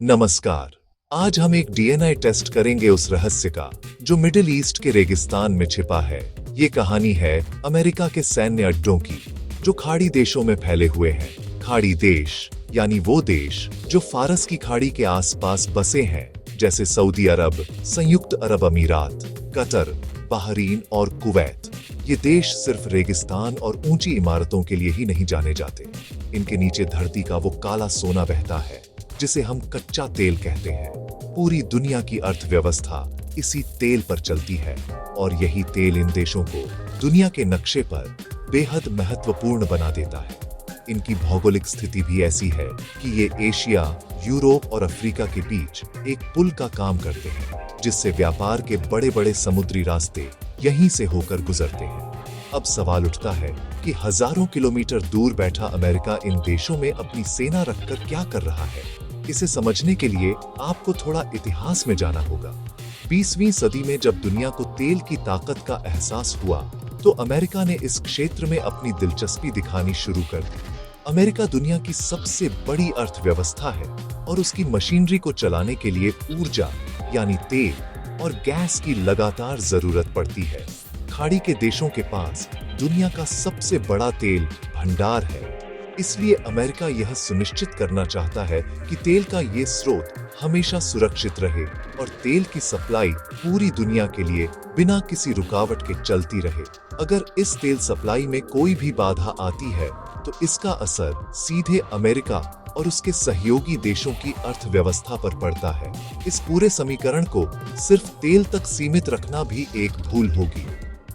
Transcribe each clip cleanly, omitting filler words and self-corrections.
नमस्कार। आज हम एक डीएनए टेस्ट करेंगे उस रहस्य का जो मिडिल ईस्ट के रेगिस्तान में छिपा है। ये कहानी है अमेरिका के सैन्य अड्डों की जो खाड़ी देशों में फैले हुए हैं। खाड़ी देश यानी वो देश जो फारस की खाड़ी के आसपास बसे हैं, जैसे सऊदी अरब, संयुक्त अरब अमीरात, कतर, बहरीन और कुवैत। ये देश सिर्फ रेगिस्तान और ऊंची इमारतों के लिए ही नहीं जाने जाते। इनके नीचे धरती का वो काला सोना बहता है जिसे हम कच्चा तेल कहते हैं। पूरी दुनिया की अर्थव्यवस्था इसी तेल पर चलती है और यही तेल इन देशों को दुनिया के नक्शे पर बेहद महत्वपूर्ण बना देता है। इनकी भौगोलिक स्थिति भी ऐसी है कि ये एशिया, यूरोप और अफ्रीका के बीच एक पुल का काम करते हैं, जिससे व्यापार के बड़े बड़े समुद्री रास्ते यहीं से होकर गुजरते हैं। अब सवाल उठता है कि हजारों किलोमीटर दूर बैठा अमेरिका इन देशों में अपनी सेना रखकर क्या कर रहा है। इसे समझने के लिए आपको थोड़ा इतिहास में जाना होगा। 20वीं सदी में जब दुनिया को तेल की ताकत का एहसास हुआ, तो अमेरिका ने इस क्षेत्र में अपनी दिलचस्पी दिखानी शुरू कर दी। अमेरिका दुनिया की सबसे बड़ी अर्थव्यवस्था है और उसकी मशीनरी को चलाने के लिए ऊर्जा यानी तेल और गैस की लगातार जरूरत पड़ती है। खाड़ी के देशों के पास दुनिया का सबसे बड़ा तेल भंडार है, इसलिए अमेरिका यह सुनिश्चित करना चाहता है कि तेल का ये स्रोत हमेशा सुरक्षित रहे और तेल की सप्लाई पूरी दुनिया के लिए बिना किसी रुकावट के चलती रहे। अगर इस तेल सप्लाई में कोई भी बाधा आती है, तो इसका असर सीधे अमेरिका और उसके सहयोगी देशों की अर्थव्यवस्था पर पड़ता है। इस पूरे समीकरण को सिर्फ तेल तक सीमित रखना भी एक भूल होगी।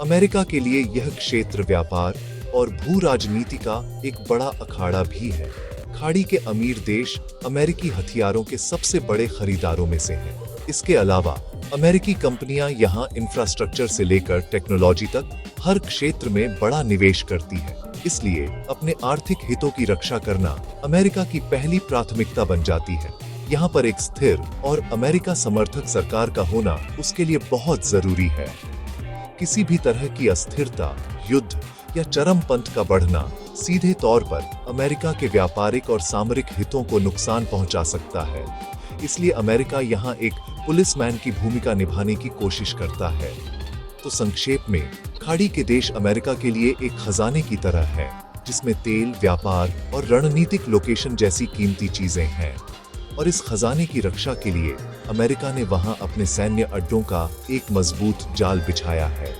अमेरिका के लिए यह क्षेत्र व्यापार और भू राजनीति का एक बड़ा अखाड़ा भी है। खाड़ी के अमीर देश अमेरिकी हथियारों के सबसे बड़े खरीदारों में से हैं। इसके अलावा अमेरिकी कंपनियां यहां इंफ्रास्ट्रक्चर से लेकर टेक्नोलॉजी तक हर क्षेत्र में बड़ा निवेश करती है। इसलिए अपने आर्थिक हितों की रक्षा करना अमेरिका की पहली प्राथमिकता बन जाती है। यहाँ पर एक स्थिर और अमेरिका समर्थक सरकार का होना उसके लिए बहुत जरूरी है। किसी भी तरह की अस्थिरता, युद्ध या चरमपंथ का बढ़ना सीधे तौर पर अमेरिका के व्यापारिक और सामरिक हितों को नुकसान पहुंचा सकता है। इसलिए अमेरिका यहां एक पुलिसमैन की भूमिका निभाने की कोशिश करता है। तो संक्षेप में, खाड़ी के देश अमेरिका के लिए एक खजाने की तरह है, जिसमें तेल, व्यापार और रणनीतिक लोकेशन जैसी कीमती चीजें हैं। और इस खजाने की रक्षा के लिए अमेरिका ने वहां अपने सैन्य अड्डों का एक मजबूत जाल बिछाया है।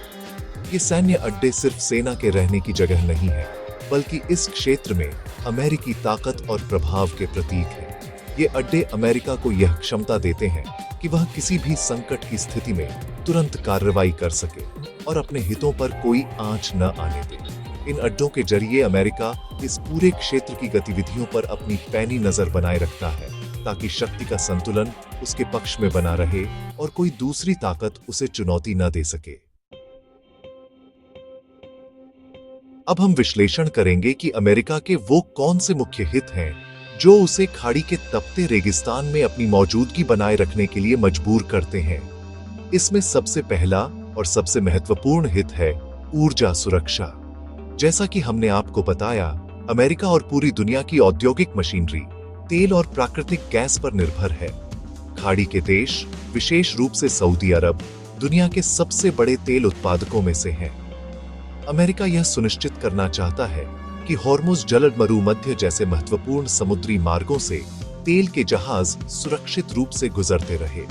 ये सैन्य अड्डे सिर्फ सेना के रहने की जगह नहीं है, बल्कि इस क्षेत्र में अमेरिकी ताकत और प्रभाव के प्रतीक हैं। ये अड्डे अमेरिका को यह क्षमता देते हैं कि वह किसी भी संकट की स्थिति में तुरंत कार्रवाई कर सके और अपने हितों पर कोई आंच न आने दे। इन अड्डों के जरिए अमेरिका इस पूरे क्षेत्र की गतिविधियों पर अपनी पैनी नजर बनाए रखता है, ताकि शक्ति का संतुलन उसके पक्ष में बना रहे और कोई दूसरी ताकत उसे चुनौती न दे सके। अब हम विश्लेषण करेंगे कि अमेरिका के वो कौन से मुख्य हित हैं जो उसे खाड़ी के तपते रेगिस्तान में अपनी मौजूदगी बनाए रखने के लिए मजबूर करते हैं। इसमें सबसे पहला और सबसे महत्वपूर्ण हित है ऊर्जा सुरक्षा। जैसा कि हमने आपको बताया, अमेरिका और पूरी दुनिया की औद्योगिक मशीनरी तेल और प्राकृतिक गैस पर निर्भर है। खाड़ी के देश, विशेष रूप से सऊदी अरब, दुनिया के सबसे बड़े तेल उत्पादकों में से हैं। अमेरिका यह सुनिश्चित करना चाहता है कि हॉर्मुज़ जलमरुमध्य जैसे महत्वपूर्ण समुद्री मार्गों से तेल के जहाज सुरक्षित रूप से गुजरते रहे।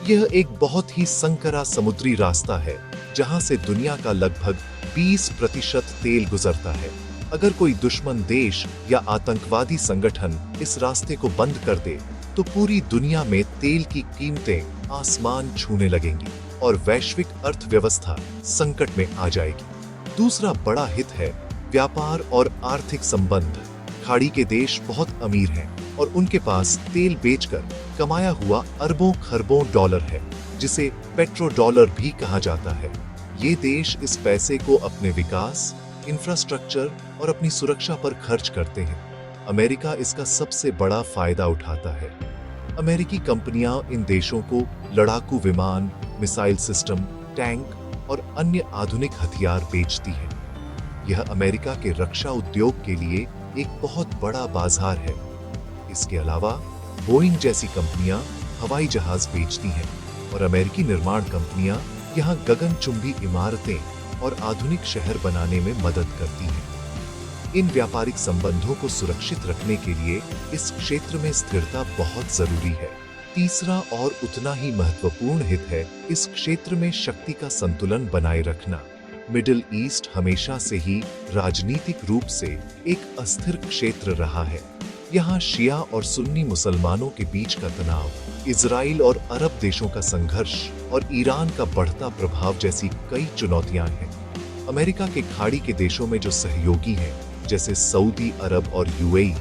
यह एक बहुत ही संकरा समुद्री रास्ता है, जहां से दुनिया का लगभग 20% तेल गुजरता है। अगर कोई दुश्मन देश या आतंकवादी संगठन इस रास्ते को बंद कर दे, तो पूरी दुनिया में तेल की कीमतें आसमान छूने लगेंगी और वैश्विक अर्थव्यवस्था संकट में आ जाएगी। दूसरा बड़ा हित है व्यापार और आर्थिक संबंध। खाड़ी के देश बहुत अमीर हैं और उनके पास तेल बेचकर कमाया हुआ अरबों खरबों डॉलर है, जिसे पेट्रो डॉलर भी कहा जाता है। ये देश इस पैसे को अपने विकास, इंफ्रास्ट्रक्चर और अपनी सुरक्षा पर खर्च करते हैं। अमेरिका इसका सबसे बड़ा फायदा उठाता है। अमेरिकी कंपनियां इन देशों को लड़ाकू विमान, मिसाइल सिस्टम, टैंक और अन्य आधुनिक हथियार बेचती है। यह अमेरिका के रक्षा उद्योग के लिए एक बहुत बड़ा बाजार है। इसके अलावा बोइंग जैसी कंपनियां हवाई जहाज बेचती हैं और अमेरिकी निर्माण कंपनियां यहाँ गगनचुंबी इमारतें और आधुनिक शहर बनाने में मदद करती हैं। इन व्यापारिक संबंधों को सुरक्षित रखने के लिए इस क्षेत्र में स्थिरता बहुत जरूरी है। तीसरा और उतना ही महत्वपूर्ण हित है इस क्षेत्र में शक्ति का संतुलन बनाए रखना। मिडिल ईस्ट हमेशा से ही राजनीतिक रूप से एक अस्थिर क्षेत्र रहा है। यहाँ शिया और सुन्नी मुसलमानों के बीच का तनाव, इजराइल और अरब देशों का संघर्ष और ईरान का बढ़ता प्रभाव जैसी कई चुनौतियां हैं। अमेरिका के खाड़ी के देशों में जो सहयोगी हैं, जैसे सऊदी अरब और यूएई,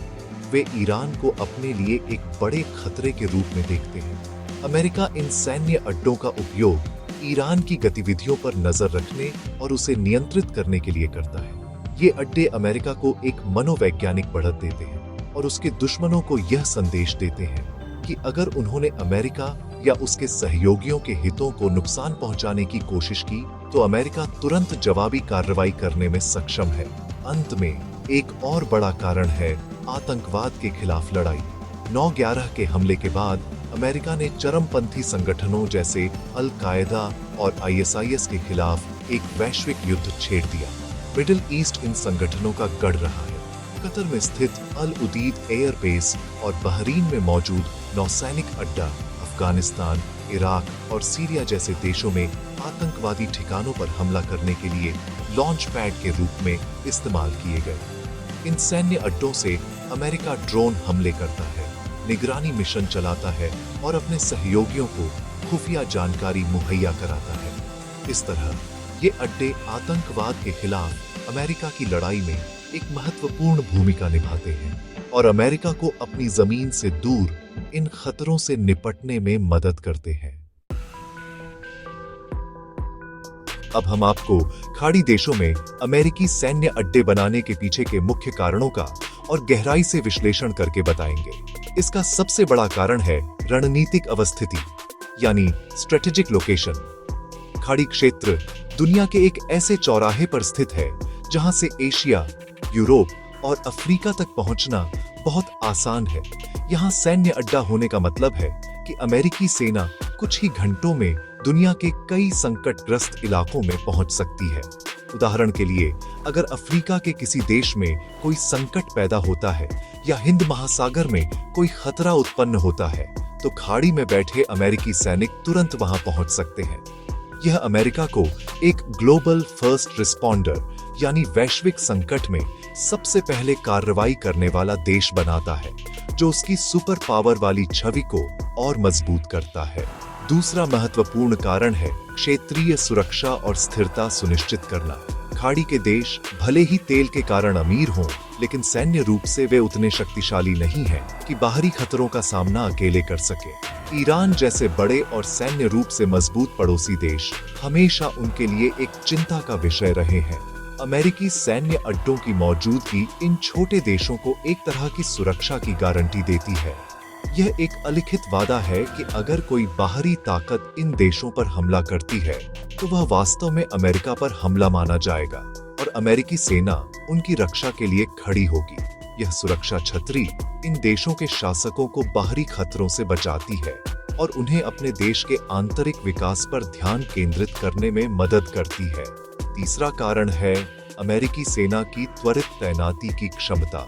वे ईरान को अपने लिए एक बड़े खतरे के रूप में देखते हैं। अमेरिका इन सैन्य अड्डों का उपयोग ईरान की गतिविधियों पर नजर रखने और उसे नियंत्रित करने के लिए करता है। ये अड्डे अमेरिका को एक मनोवैज्ञानिक बढ़त देते हैं और उसके दुश्मनों को यह संदेश देते हैं कि अगर उन्होंने अमेरिका या उसके सहयोगियों के हितों को नुकसान पहुंचाने की कोशिश की तो अमेरिका तुरंत जवाबी कार्रवाई करने में सक्षम है। अंत में एक और बड़ा कारण है आतंकवाद के खिलाफ लड़ाई। 9/11 के हमले के बाद अमेरिका ने चरमपंथी संगठनों जैसे अल कायदा और आईएसआईएस के खिलाफ एक वैश्विक युद्ध छेड़ दिया। मिडिल ईस्ट इन संगठनों का गढ़ रहा है। कतर में स्थित अल उदीद एयरबेस और बहरीन में मौजूद नौसैनिक अड्डा अफगानिस्तान, इराक और सीरिया जैसे देशों में आतंकवादी ठिकानों पर हमला करने के लिए लॉन्च पैड के रूप में इस्तेमाल किए गए। इन सैन्य अड्डों से अमेरिका ड्रोन हमले करता है, निगरानी मिशन चलाता है और अपने सहयोगियों को खुफिया जानकारी मुहैया कराता है। इस तरह ये अड्डे आतंकवाद के खिलाफ अमेरिका की लड़ाई में एक महत्वपूर्ण भूमिका निभाते हैं और अमेरिका को अपनी जमीन से दूर इन खतरों से निपटने में मदद करते हैं। अब हम आपको खाड़ी देशों में अमेरिकी सैन्य अड्डे बनाने के पीछे के मुख्य कारणों का और गहराई से विश्लेषण करके बताएंगे। इसका सबसे बड़ा कारण है रणनीतिक अवस्थिति, यानी स्ट्रेटेजिक लोकेशन। खाड़ी क्षेत्र दुनिया के एक ऐसे चौराहे पर स्थित है जहां से एशिया, यूरोप और अफ्रीका तक पहुंचना बहुत आसान है। यहाँ सैन्य अड्डा होने का मतलब है कि अमेरिकी सेना कुछ ही घंटों में दुनिया के कई संकटग्रस्त इलाकों में पहुंच सकती है। उदाहरण के लिए, अगर अफ्रीका के किसी देश में कोई संकट पैदा होता है या हिंद महासागर में कोई खतरा उत्पन्न होता है, तो खाड़ी में बैठे अमेरिकी सैनिक तुरंत वहां पहुंच सकते हैं। यह अमेरिका को एक ग्लोबल फर्स्ट रिस्पॉन्डर, यानी वैश्विक संकट में सबसे पहले कार्रवाई करने वाला देश बनाता है, जो उसकी सुपर पावर वाली छवि को और मजबूत करता है। दूसरा महत्वपूर्ण कारण है क्षेत्रीय सुरक्षा और स्थिरता सुनिश्चित करना। खाड़ी के देश भले ही तेल के कारण अमीर हों, लेकिन सैन्य रूप से वे उतने शक्तिशाली नहीं हैं कि बाहरी खतरों का सामना अकेले कर सके। ईरान जैसे बड़े और सैन्य रूप से मजबूत पड़ोसी देश हमेशा उनके लिए एक चिंता का विषय रहे हैं। अमेरिकी सैन्य अड्डों की मौजूदगी इन छोटे देशों को एक तरह की सुरक्षा की गारंटी देती है। यह एक अलिखित वादा है कि अगर कोई बाहरी ताकत इन देशों पर हमला करती है, तो वह वास्तव में अमेरिका पर हमला माना जाएगा और अमेरिकी सेना उनकी रक्षा के लिए खड़ी होगी। यह सुरक्षा छतरी इन देशों के शासकों को बाहरी खतरों से बचाती है और उन्हें अपने देश के आंतरिक विकास पर ध्यान केंद्रित करने में मदद करती है। तीसरा कारण है अमेरिकी सेना की त्वरित तैनाती की क्षमता।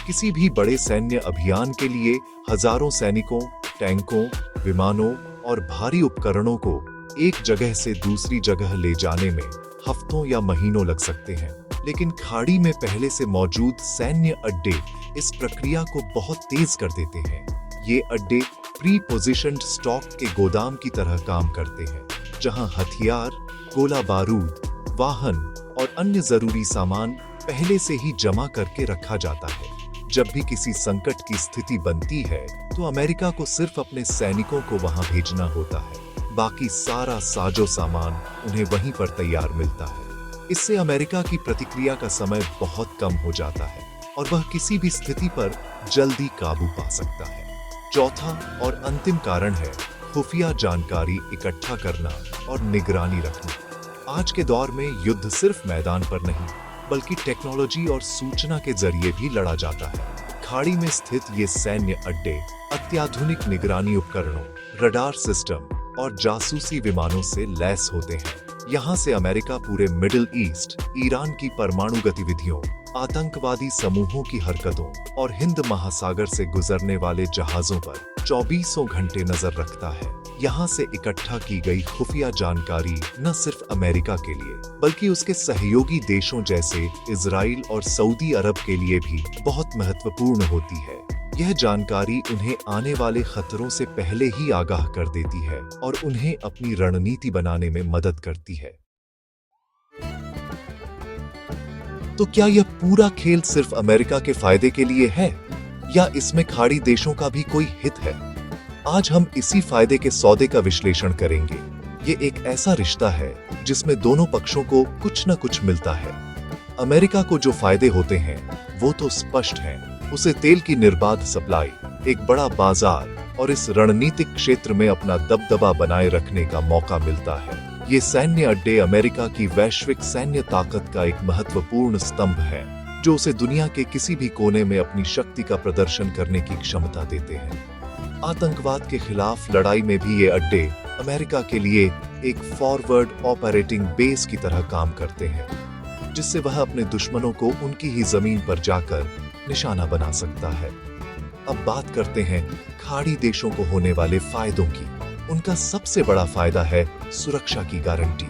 किसी भी बड़े सैन्य अभियान के लिए हजारों सैनिकों, टैंकों, विमानों और भारी उपकरणों को एक जगह से दूसरी जगह ले जाने में हफ्तों या महीनों लग सकते हैं, लेकिन खाड़ी में पहले से मौजूद सैन्य अड्डे इस प्रक्रिया को बहुत तेज कर देते हैं। ये अड्डे प्री पोजिशन्ड स्टॉक के गोदाम की तरह काम करते हैं, जहां हथियार, गोला बारूद, वाहन और अन्य जरूरी सामान पहले से ही जमा करके रखा जाता है। जब भी किसी संकट की स्थिति बनती है, तो अमेरिका को सिर्फ अपने सैनिकों को वहां भेजना होता है। बाकी सारा साजो सामान उन्हें वहीं पर तैयार मिलता है। इससे अमेरिका की प्रतिक्रिया का समय बहुत कम हो जाता है और वह किसी भी स्थिति पर जल्दी काबू पा सकता है। चौथा और अंतिम कारण है खुफिया जानकारी इकट्ठा करना और निगरानी रखना। आज के दौर में युद्ध सिर्फ मैदान पर नहीं, बल्कि टेक्नोलॉजी और सूचना के जरिए भी लड़ा जाता है। खाड़ी में स्थित ये सैन्य अड्डे अत्याधुनिक निगरानी उपकरणों, रडार सिस्टम और जासूसी विमानों से लैस होते हैं। यहाँ से अमेरिका पूरे मिडिल ईस्ट, ईरान की परमाणु गतिविधियों, आतंकवादी समूहों की हरकतों और हिंद महासागर से गुजरने वाले जहाजों पर 24 घंटे नजर रखता है। यहाँ से इकट्ठा की गई खुफिया जानकारी न सिर्फ अमेरिका के लिए बल्कि उसके सहयोगी देशों जैसे इजराइल और सऊदी अरब के लिए भी बहुत महत्वपूर्ण होती है। यह जानकारी उन्हें आने वाले खतरों से पहले ही आगाह कर देती है और उन्हें अपनी रणनीति बनाने में मदद करती है। तो क्या यह पूरा खेल सिर्फ अमेरिका के फायदे के लिए है या इसमें खाड़ी देशों का भी कोई हित है? आज हम इसी फायदे के सौदे का विश्लेषण करेंगे। ये एक ऐसा रिश्ता है जिसमें दोनों पक्षों को कुछ न कुछ मिलता है। अमेरिका को जो फायदे होते हैं वो तो स्पष्ट हैं। उसे तेल की निर्बाध सप्लाई, एक बड़ा बाजार और इस रणनीतिक क्षेत्र में अपना दबदबा बनाए रखने का मौका मिलता है। ये सैन्य अड्डे अमेरिका की वैश्विक सैन्य ताकत का एक महत्वपूर्ण स्तंभ है जो उसे दुनिया के किसी भी कोने में अपनी शक्ति का प्रदर्शन करने की क्षमता देते हैं। आतंकवाद के खिलाफ लड़ाई में भी ये अड्डे अमेरिका के लिए एक फॉरवर्ड ऑपरेटिंग बेस की तरह काम करते हैं, जिससे वह अपने दुश्मनों को उनकी ही जमीन पर जाकर निशाना बना सकता है। अब बात करते हैं खाड़ी देशों को होने वाले फायदों की। उनका सबसे बड़ा फायदा है सुरक्षा की गारंटी।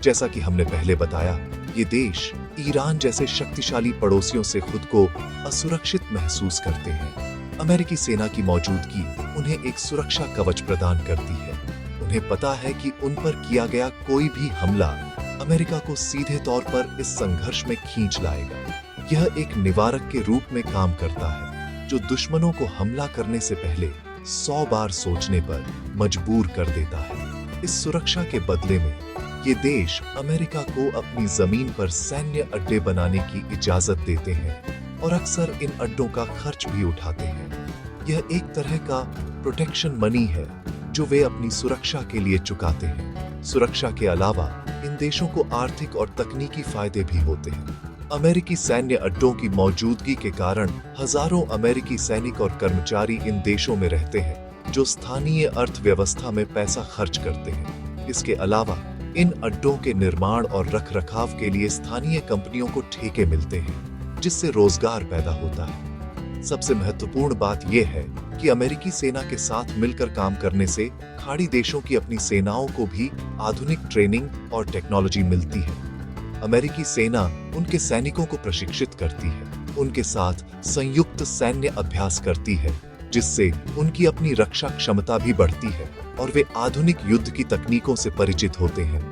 जैसा कि हमने पहले बताया, ये देश ईरान जैसे शक्तिशाली पड़ोसियों से खुद को असुरक्षित महसूस करते हैं। अमेरिकी सेना की मौजूदगी उन्हें एक सुरक्षा कवच प्रदान करती है। उन्हें पता है कि उन पर किया गया कोई भी हमला अमेरिका को सीधे तौर पर इस संघर्ष में खींच लाएगा। यह एक निवारक के रूप में काम करता है जो दुश्मनों को हमला करने से पहले 100 बार सोचने पर मजबूर कर देता है। इस सुरक्षा के बदले में ये देश अमेरिका को अपनी जमीन पर सैन्य अड्डे बनाने की इजाजत देते हैं और अक्सर इन अड्डों का खर्च भी उठाते हैं। यह एक तरह का प्रोटेक्शन मनी है जो वे अपनी सुरक्षा के लिए चुकाते हैं। सुरक्षा के अलावा इन देशों को आर्थिक और तकनीकी फायदे भी होते हैं। अमेरिकी सैन्य अड्डों की मौजूदगी के कारण हजारों अमेरिकी सैनिक और कर्मचारी इन देशों में रहते हैं जो स्थानीय अर्थव्यवस्था में पैसा खर्च करते हैं। इसके अलावा इन अड्डों के निर्माण और रखरखाव के लिए स्थानीय कंपनियों को ठेके मिलते हैं, जिससे रोजगार पैदा होता है। सबसे महत्वपूर्ण बात यह है कि अमेरिकी सेना के साथ मिलकर काम करने से खाड़ी देशों की अपनी सेनाओं को भी आधुनिक ट्रेनिंग और टेक्नोलॉजी मिलती है। अमेरिकी सेना उनके सैनिकों को प्रशिक्षित करती है, उनके साथ संयुक्त सैन्य अभ्यास करती है, जिससे उनकी अपनी रक्षा क्षमता भी बढ़ती है और वे आधुनिक युद्ध की तकनीकों से परिचित होते हैं।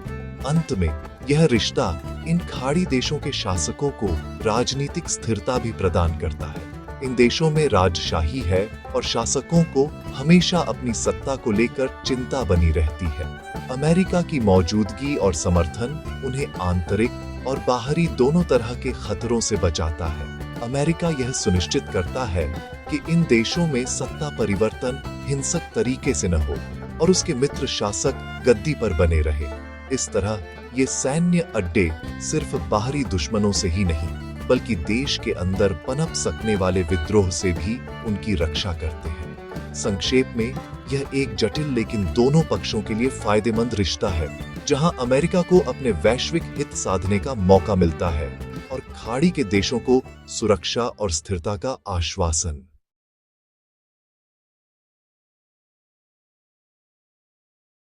अंत में यह रिश्ता इन खाड़ी देशों के शासकों को राजनीतिक स्थिरता भी प्रदान करता है। इन देशों में राजशाही है और शासकों को हमेशा अपनी सत्ता को लेकर चिंता बनी रहती है। अमेरिका की मौजूदगी और समर्थन उन्हें आंतरिक और बाहरी दोनों तरह के खतरों से बचाता है। अमेरिका यह सुनिश्चित करता है कि इन देशों में सत्ता परिवर्तन हिंसक तरीके से न हो और उसके मित्र शासक गद्दी पर बने रहे। इस तरह ये सैन्य अड्डे सिर्फ बाहरी दुश्मनों से ही नहीं बल्कि देश के अंदर पनप सकने वाले विद्रोह से भी उनकी रक्षा करते हैं। संक्षेप में यह एक जटिल लेकिन दोनों पक्षों के लिए फायदेमंद रिश्ता है, जहां अमेरिका को अपने वैश्विक हित साधने का मौका मिलता है और खाड़ी के देशों को सुरक्षा और स्थिरता का आश्वासन।